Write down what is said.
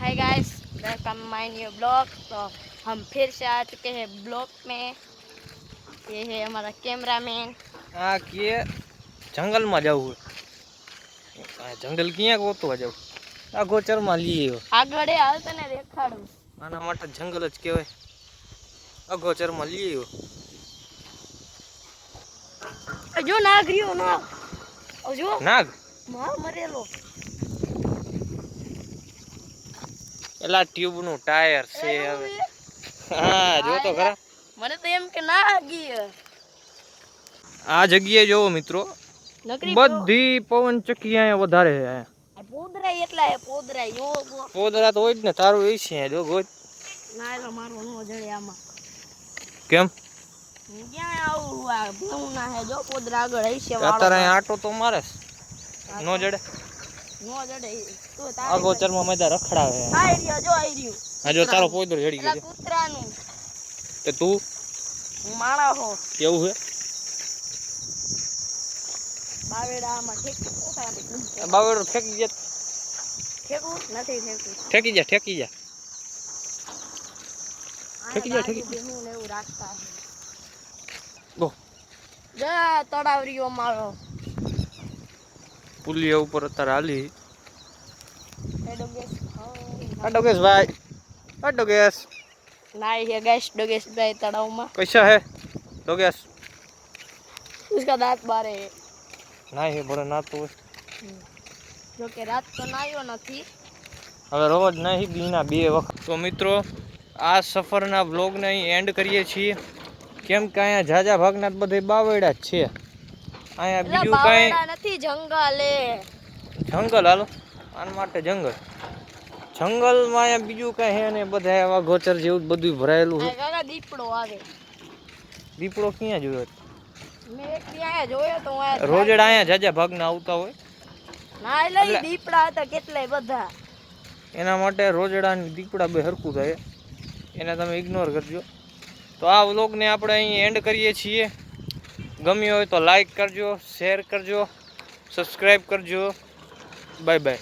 Hi guys, welcome my new blog. तो हम फिर से आ चुके हैं ब्लॉग में। ये है हमारा कैमरामैन। आ किए जंगल में जाऊँ जंगल क्या गोतवा जाऊँ आ गोचर में लिए આગળ હાલ તને દેખાડું। આના માટે જંગલ જ કહેવાય। અગોચર માં લીયો જો નાગ રહ્યો નાગ, જો નાગ માં મરેલો। એલા ટ્યુબ નું ટાયર છે હવે। હા જો તો ખરા। મને તો એમ કે નાગી આ જગ્યાએ જોવો મિત્રો, નકરી બધી પવન ચક્કી અહીંયા વધારે છે। પોદરાય એટલા હે પોદરાય જો પોદરા તો હોય જ ને, તારું એ છે જો ગોત ના એલો મારો નો જડે આમાં। કેમ ક્યાં આવું આ ભણું ના હે જો પોદરા આગળ હશે વાળો અત્યારે આટો તો મારે નો જડે નો જડે તો અગોચર માં મેદા રખડાવે। આઈ રહ્યો જો આઈ રહ્યો આ જો તારો પોદરો જડી ગયો કૂતરાનું તે તું માણા હો કેવું છે બાવેડામાં ઠેક બાવેડો ફેંકી જા ઠેકું નથી ઠેકી જા ઠેકી જા ઠેકી જા ઠેકી હું ને એવું રાખતા ગો જા તળાવરીઓ મારો પુલિયા ઉપર અત્યારે હાલી ડોગેશ ડોગેશ ભાઈ ડોગેશ नाई है गैस डोगेश भाई तड़ाव में कैसा है डोगेश उसका दांत बारे है नहीं है बड़ा ना तो जो कि रात तो नायो નથી હવે રોજ નહીં દીના બે વખત। તો મિત્રો આ સફરના વ્લોગને અહીં એન્ડ કરીએ છીએ, કેમ કે અહીંયા ઝાઝા ભાગના બધે બાવડા જ છે। અહીંયા બીજું કાંઈ નથી, જંગલ હે જંગલ હાલો આના માટે જંગલ જંગલમાં અહીંયા બીજું કાંઈ હે ને બધા આવા ગોચર જેવું બધું ભરાયેલું છે। કાકા દીપડો આવે દીપડો ક્યાં જોયો મેં એક ત્યાં જોયો તો રોજડા અહીંયા ઝાઝા ભાગના આવતા હોય ના એટલે દીપડા હતા કેટલાય બધા, એના માટે રોજડા અને દીપડા બે હરખું થાય, એને તમે ઇગ્નોર કરજો। તો આ વ્લોગને આપણે અહીં એન્ડ કરીએ છીએ। ગમ્યો હોય તો લાઈક કરજો, શેર કરજો, સબસ્ક્રાઈબ કરજો। Bye bye.